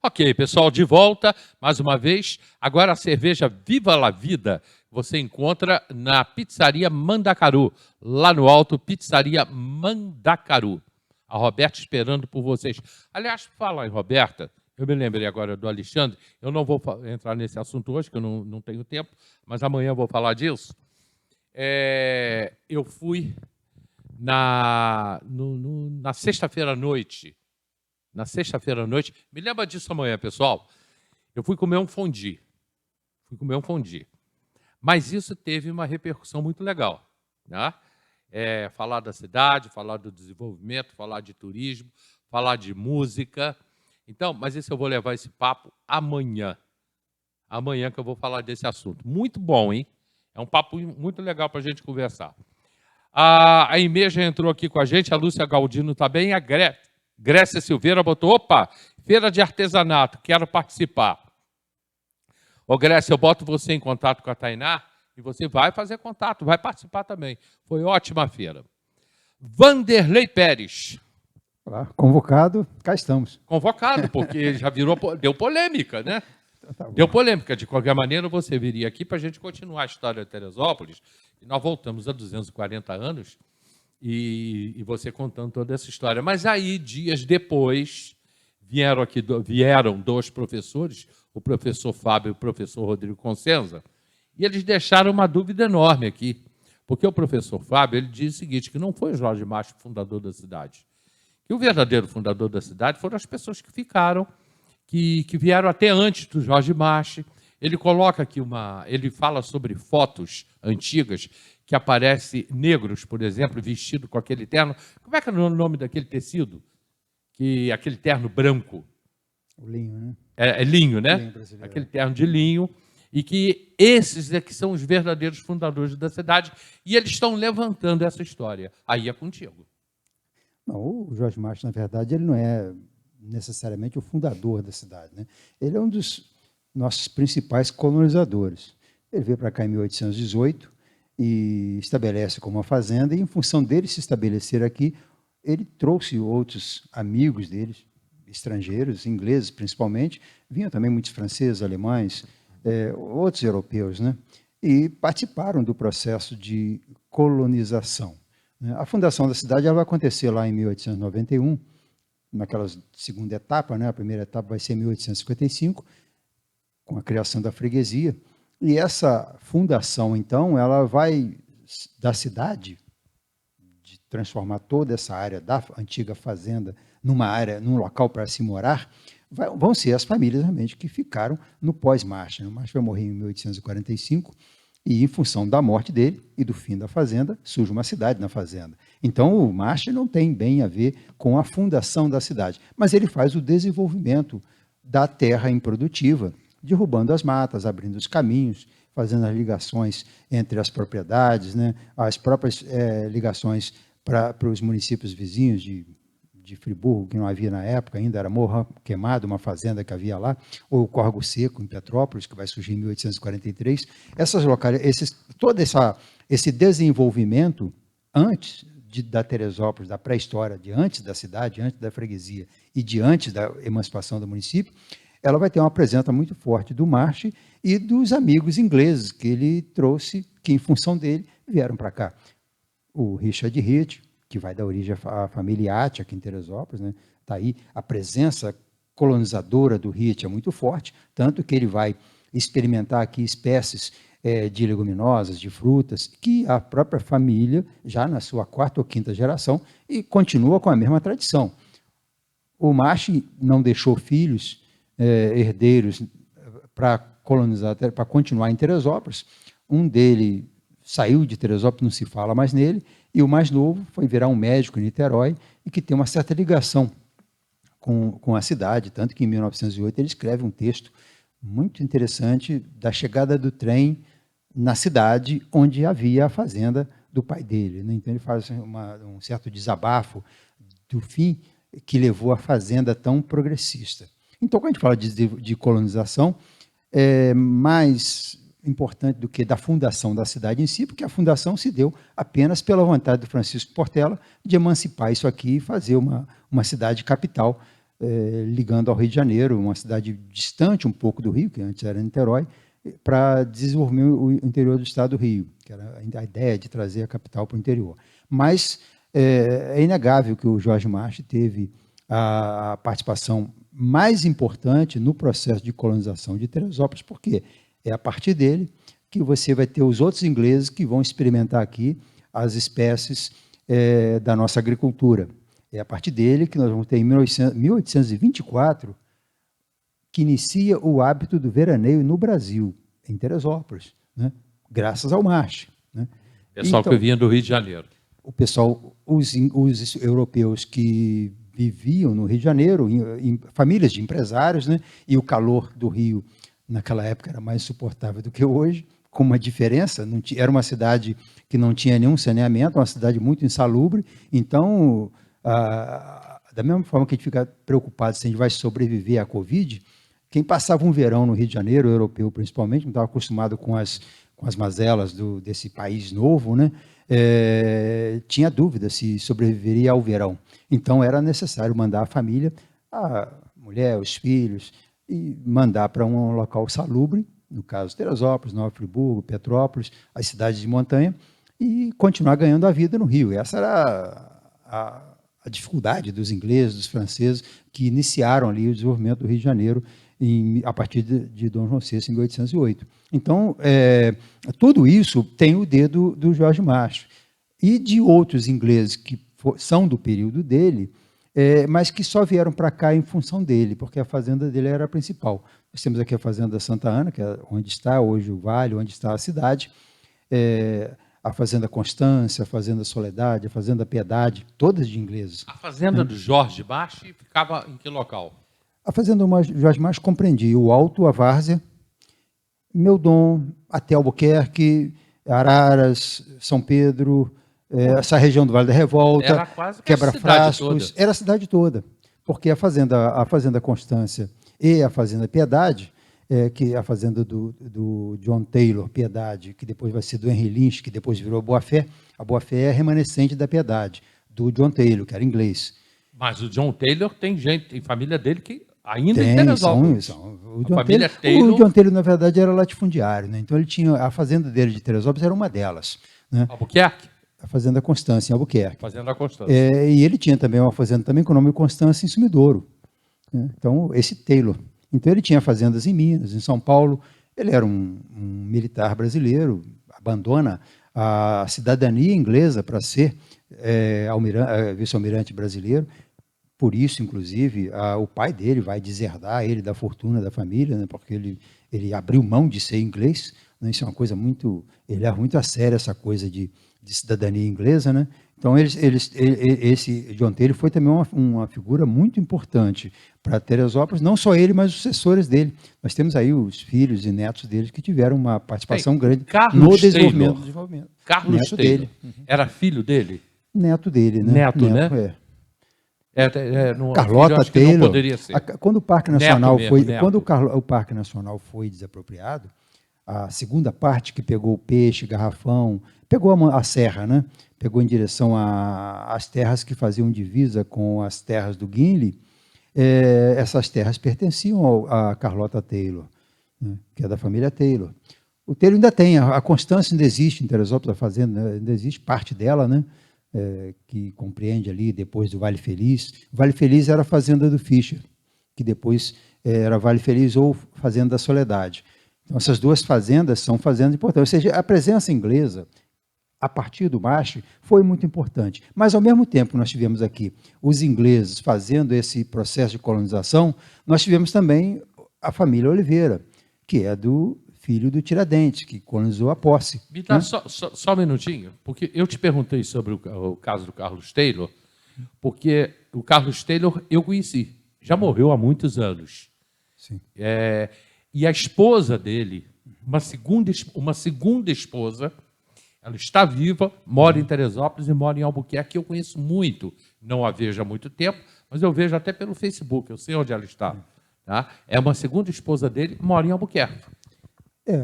Ok, pessoal, de volta mais uma vez. Agora a cerveja Viva la Vida você encontra na Pizzaria Mandacaru, lá no alto, Pizzaria Mandacaru. A Roberta esperando por vocês. Aliás, fala em Roberta, eu me lembrei agora do Alexandre, eu não vou entrar nesse assunto hoje, que eu não tenho tempo, mas amanhã eu vou falar disso. Eu fui na sexta-feira à noite. Na sexta-feira à noite, me lembra disso amanhã, pessoal. Eu fui comer um fondue. Mas isso teve uma repercussão muito legal, né? Falar da cidade, falar do desenvolvimento, falar de turismo, falar de música. Então, mas isso eu vou levar esse papo amanhã. Amanhã que eu vou falar desse assunto. Muito bom, hein? É um papo muito legal para a gente conversar. A Imê já entrou aqui com a gente, a Lúcia Galdino está bem, a Grécia Silveira botou, opa, feira de artesanato, quero participar. Ô Grécia, eu boto você em contato com a Tainá e você vai fazer contato, vai participar também. Foi ótima a feira. Vanderlei Pérez. Olá, convocado, cá estamos. Convocado, porque já deu polêmica, né? Tá bom. Deu polêmica. De qualquer maneira, você viria aqui para a gente continuar a história de Teresópolis. E nós voltamos a 240 anos e você contando toda essa história. Mas aí, dias depois, vieram dois professores, o professor Fábio e o professor Rodrigo Consenza, e eles deixaram uma dúvida enorme aqui. Porque o professor Fábio ele diz o seguinte, que não foi Jorge Macho o fundador da cidade. Que o verdadeiro fundador da cidade foram as pessoas que ficaram, que vieram até antes do Jorge Macho. Ele coloca aqui ele fala sobre fotos antigas que aparecem negros, por exemplo, vestido com aquele terno. Como é que é o nome daquele tecido? Aquele terno branco. O linho, né? É linho, né? Linho brasileiro. Aquele terno de linho. E que esses é que são os verdadeiros fundadores da cidade. E eles estão levantando essa história. Aí é contigo. Não, o Jorge Macho, na verdade, ele não é necessariamente o fundador da cidade, né? Ele é um dos nossos principais colonizadores. Ele veio para cá em 1818 e estabelece como uma fazenda, e em função dele se estabelecer aqui, ele trouxe outros amigos deles, estrangeiros, ingleses principalmente, vinham também muitos franceses, alemães, outros europeus, né? E participaram do processo de colonização. A fundação da cidade ela vai acontecer lá em 1891, naquela segunda etapa, né? A primeira etapa vai ser em 1855, com a criação da freguesia. E essa fundação, então, ela vai da cidade, de transformar toda essa área da antiga fazenda num local para se morar, vão ser as famílias realmente que ficaram no pós-Marcha. O Marcha vai morrer em 1845, e em função da morte dele e do fim da fazenda, surge uma cidade na fazenda. Então, o Marcha não tem bem a ver com a fundação da cidade, mas ele faz o desenvolvimento da terra improdutiva, derrubando as matas, abrindo os caminhos, fazendo as ligações entre as propriedades, né? As próprias ligações para os municípios vizinhos de Friburgo, que não havia na época ainda, era Morro Queimado, uma fazenda que havia lá, ou o Córrego Seco, em Petrópolis, que vai surgir em 1843. Todo esse desenvolvimento, antes da Teresópolis, da pré-história, de antes da cidade, antes da freguesia e de antes da emancipação do município, ela vai ter uma presença muito forte do Marche e dos amigos ingleses que ele trouxe, que em função dele vieram para cá. O Richard Rich, que vai dar origem à família Yacht aqui em Teresópolis, né? Tá aí a presença colonizadora do Rich é muito forte, tanto que ele vai experimentar aqui espécies de leguminosas, de frutas, que a própria família, já na sua quarta ou quinta geração, e continua com a mesma tradição. O Marche não deixou filhos herdeiros para colonizar, para continuar em Teresópolis. Um dele saiu de Teresópolis, não se fala mais nele, e o mais novo foi virar um médico em Niterói e que tem uma certa ligação com a cidade, tanto que em 1908 ele escreve um texto muito interessante da chegada do trem na cidade onde havia a fazenda do pai dele, né? Então ele faz um certo desabafo do fim que levou a fazenda tão progressista. Então, quando a gente fala de colonização, é mais importante do que da fundação da cidade em si, porque a fundação se deu apenas pela vontade do Francisco Portela de emancipar isso aqui e fazer uma cidade capital ligando ao Rio de Janeiro, uma cidade distante um pouco do Rio, que antes era Niterói, para desenvolver o interior do estado do Rio, que era a ideia de trazer a capital para o interior. Mas é inegável que o Jorge March teve a participação mais importante no processo de colonização de Teresópolis, porque é a partir dele que você vai ter os outros ingleses que vão experimentar aqui as espécies da nossa agricultura. É a partir dele que nós vamos ter em 1824 que inicia o hábito do veraneio no Brasil, em Teresópolis, né? Graças ao March. Né? Pessoal que vinha do Rio de Janeiro. O pessoal, os europeus que viviam no Rio de Janeiro, em famílias de empresários, né? E o calor do Rio, naquela época, era mais suportável do que hoje, com uma diferença, era uma cidade que não tinha nenhum saneamento, uma cidade muito insalubre, então, da mesma forma que a gente fica preocupado se a gente vai sobreviver à Covid, quem passava um verão no Rio de Janeiro, europeu principalmente, não estava acostumado com as mazelas desse país novo, né? Tinha dúvida se sobreviveria ao verão. Então, era necessário mandar a família, a mulher, os filhos, e mandar para um local salubre, no caso Teresópolis, Nova Friburgo, Petrópolis, as cidades de montanha, e continuar ganhando a vida no Rio. Essa era a dificuldade dos ingleses, dos franceses, que iniciaram ali o desenvolvimento do Rio de Janeiro a partir de Dom João VI, em 1808. Então, tudo isso tem o dedo do Jorge March e de outros ingleses que são do período dele, mas que só vieram para cá em função dele, porque a fazenda dele era a principal. Nós temos aqui a fazenda Santa Ana, que é onde está hoje o vale, onde está a cidade, a fazenda Constância, a fazenda Soledade, a fazenda Piedade, todas de ingleses. A fazenda do Jorge March ficava em que local? A fazenda do Jorge March compreendia o Alto, a Várzea, Meudon, até Albuquerque, Araras, São Pedro, essa região do Vale da Revolta, era quase que Quebra-Frascos, era a cidade toda, porque a fazenda Constância e a fazenda Piedade, que é a fazenda do John Taylor, Piedade, que depois vai ser do Henry Lynch, que depois virou Boa-Fé. A Boa-Fé é remanescente da Piedade, do John Taylor, que era inglês. Mas o John Taylor tem gente, tem família dele que ainda em Teresópolis. O John Taylor, na verdade, era latifundiário, né? Então ele tinha a fazenda dele de Teresópolis era uma delas, né? Albuquerque? A fazenda Constância em Albuquerque. Fazenda Constância. E ele tinha também uma fazenda também com o nome Constância em Sumidouro, né? Então esse Taylor. Então ele tinha fazendas em Minas, em São Paulo. Ele era um militar brasileiro, abandona a cidadania inglesa para ser vice-almirante brasileiro. Por isso, inclusive, o pai dele vai deserdar ele da fortuna da família, né, porque ele abriu mão de ser inglês. Né, isso é uma coisa muito... Ele leva muito a sério essa coisa de cidadania inglesa. Né? Então, esse John Taylor foi também uma figura muito importante para Teresópolis, não só ele, mas os sucessores dele. Nós temos aí os filhos e netos deles que tiveram uma participação grande no desenvolvimento. Carlos Taylor. Era filho dele? Neto dele, né? Neto, né? Carlota Taylor. Não poderia ser. Quando o Parque Nacional Neto. o Parque Nacional foi desapropriado, a segunda parte que pegou o peixe, garrafão, pegou a serra, né? Pegou em direção às terras que faziam divisa com as terras do Guinle. Essas terras pertenciam a Carlota Taylor, né? Que é da família Taylor. O Taylor ainda tem, a Constância ainda existe em Teresópolis, a fazenda, né? Ainda existe parte dela, né? Que compreende ali depois do Vale Feliz. O Vale Feliz era a fazenda do Fischer, que depois era Vale Feliz ou Fazenda da Soledade. Então, essas duas fazendas são fazendas importantes. Ou seja, a presença inglesa, a partir do March, foi muito importante. Mas, ao mesmo tempo, nós tivemos aqui os ingleses fazendo esse processo de colonização, nós tivemos também a família Oliveira, que é do filho do Tiradentes, que colonizou a posse. Me dá só um minutinho, porque eu te perguntei sobre o caso do Carlos Taylor, porque o Carlos Taylor eu conheci, já morreu há muitos anos. Sim. E a esposa dele, uma segunda esposa, ela está viva, mora em Teresópolis e mora em Albuquerque, que eu conheço muito, não a vejo há muito tempo, mas eu vejo até pelo Facebook, eu sei onde ela está. Tá? É uma segunda esposa dele, mora em Albuquerque.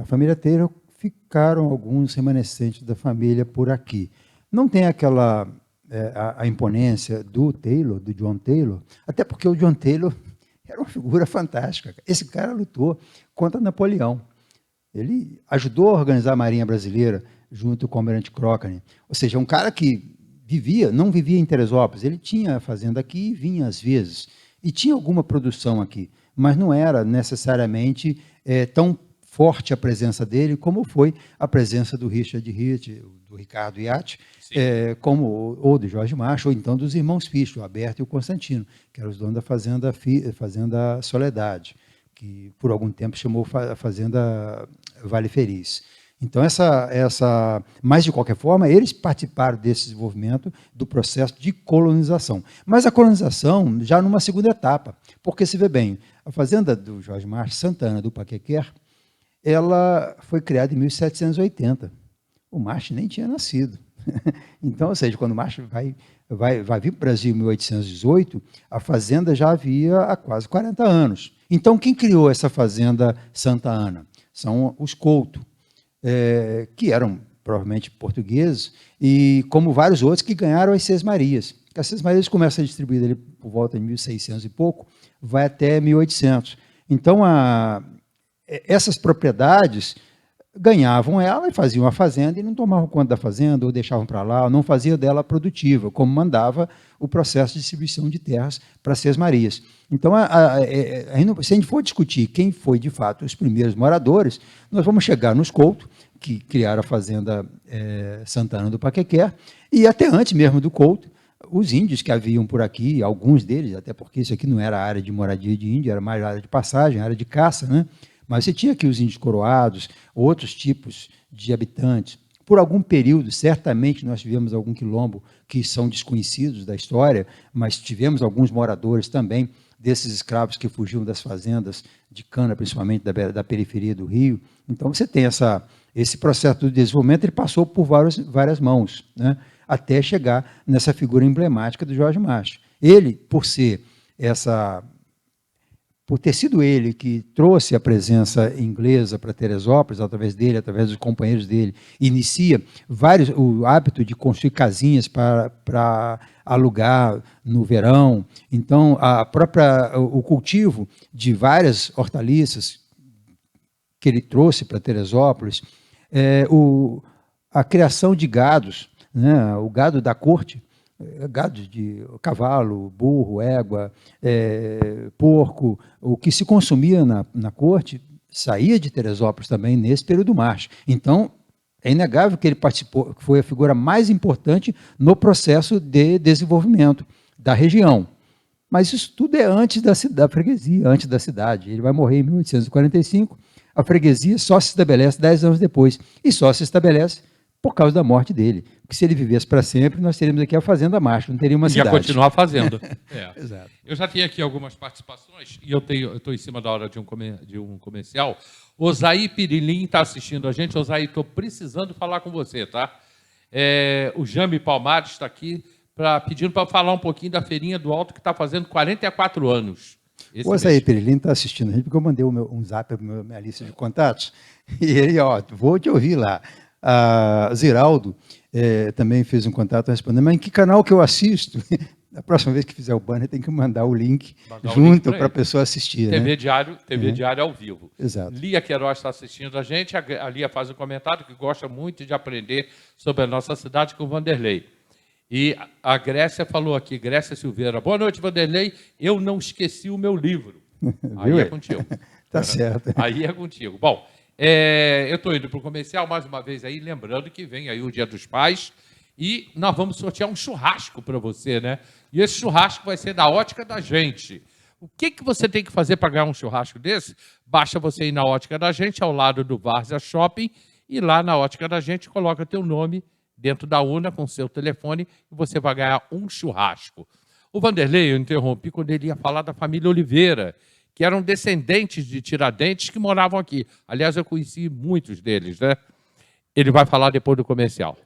A família Taylor, ficaram alguns remanescentes da família por aqui. Não tem aquela a imponência do Taylor, do John Taylor, até porque o John Taylor era uma figura fantástica. Esse cara lutou contra Napoleão. Ele ajudou a organizar a Marinha Brasileira junto com o Almirante Crockham. Ou seja, um cara que não vivia em Teresópolis, ele tinha a fazenda aqui e vinha às vezes. E tinha alguma produção aqui, mas não era necessariamente tão forte a presença dele como foi a presença do Richard Rich, do Ricardo Iatti, ou do Jorge Macho, ou então dos irmãos Fisch, o Alberto e o Constantino, que eram os donos da Fazenda Soledade, que por algum tempo chamou a Fazenda Vale Feliz. Então, mas de qualquer forma, eles participaram desse desenvolvimento do processo de colonização. Mas a colonização já numa segunda etapa, porque se vê bem, a fazenda do Jorge Macho, Santa Ana do Paquequer, ela foi criada em 1780. O Macho nem tinha nascido. Então, ou seja, quando o Macho vai vir para o Brasil em 1818, a fazenda já havia há quase 40 anos. Então, quem criou essa fazenda Santa Ana? São os Couto, que eram provavelmente portugueses, e como vários outros que ganharam as Sesmarias. As Sesmarias começam a distribuir ali por volta de 1600 e pouco, vai até 1800. Então, essas propriedades ganhavam ela e faziam a fazenda e não tomavam conta da fazenda, ou deixavam para lá, ou não faziam dela produtiva, como mandava o processo de distribuição de terras para as Sesmarias. Então, se a gente for discutir quem foi, de fato, os primeiros moradores, nós vamos chegar nos Couto, que criaram a fazenda Santana do Paquequer, e até antes mesmo do Couto, os índios que haviam por aqui, alguns deles, até porque isso aqui não era área de moradia de índio, era mais área de passagem, área de caça, né? Mas você tinha aqui os índios coroados, outros tipos de habitantes. Por algum período, certamente, nós tivemos algum quilombo que são desconhecidos da história, mas tivemos alguns moradores também desses escravos que fugiam das fazendas de cana, principalmente da periferia do Rio. Então, você tem esse processo de desenvolvimento, ele passou por várias mãos, né, até chegar nessa figura emblemática do Jorge Macho. Ele, por ter sido ele que trouxe a presença inglesa para Teresópolis, através dos companheiros dele, inicia o hábito de construir casinhas para alugar no verão. Então, o cultivo de várias hortaliças que ele trouxe para Teresópolis, a criação de gados, né, o gado da corte, gado de cavalo, burro, égua, porco, o que se consumia na corte, saía de Teresópolis também nesse período do Macho. Então, é inegável que ele participou, que foi a figura mais importante no processo de desenvolvimento da região. Mas isso tudo é antes da freguesia, antes da cidade. Ele vai morrer em 1845, a freguesia só se estabelece 10 anos depois, e só se estabelece por causa da morte dele. Porque se ele vivesse para sempre, nós teríamos aqui a Fazenda Macho, não teria uma cidade. Ia continuar fazendo. Exato. Eu já tenho aqui algumas participações, e eu estou em cima da hora de um comercial. Osaí Pirilim está assistindo a gente. Osaí, estou precisando falar com você, tá? O Jamie Palmares está aqui pedindo para falar um pouquinho da Feirinha do Alto, que está fazendo 44 anos. O Osaí Pirilim está assistindo a gente, porque eu mandei um zap para a minha lista de contatos, e ele, vou te ouvir lá. A Ziraldo também fez um contato respondendo, mas em que canal que eu assisto? A próxima vez que fizer o banner, tem que mandar o link junto para a pessoa assistir. TV né? Diário ao vivo. Exato. Lia Queiroz está assistindo a gente. A Lia faz um comentário que gosta muito de aprender sobre a nossa cidade com o Vanderlei. E a Grécia falou aqui, Grécia Silveira. Boa noite, Vanderlei. Eu não esqueci o meu livro. Aí é contigo. Tá certo. Aí é contigo. Bom, eu estou indo para o comercial, mais uma vez aí, lembrando que vem aí o Dia dos Pais e nós vamos sortear um churrasco para você, né? E esse churrasco vai ser da Ótica da Gente. O que você tem que fazer para ganhar um churrasco desse? Basta você ir na Ótica da Gente, ao lado do Várzea Shopping, e lá na Ótica da Gente coloca teu nome dentro da urna com seu telefone e você vai ganhar um churrasco. O Vanderlei, eu interrompi quando ele ia falar da família Oliveira, que eram descendentes de Tiradentes que moravam aqui. Aliás, eu conheci muitos deles, né? Ele vai falar depois do comercial.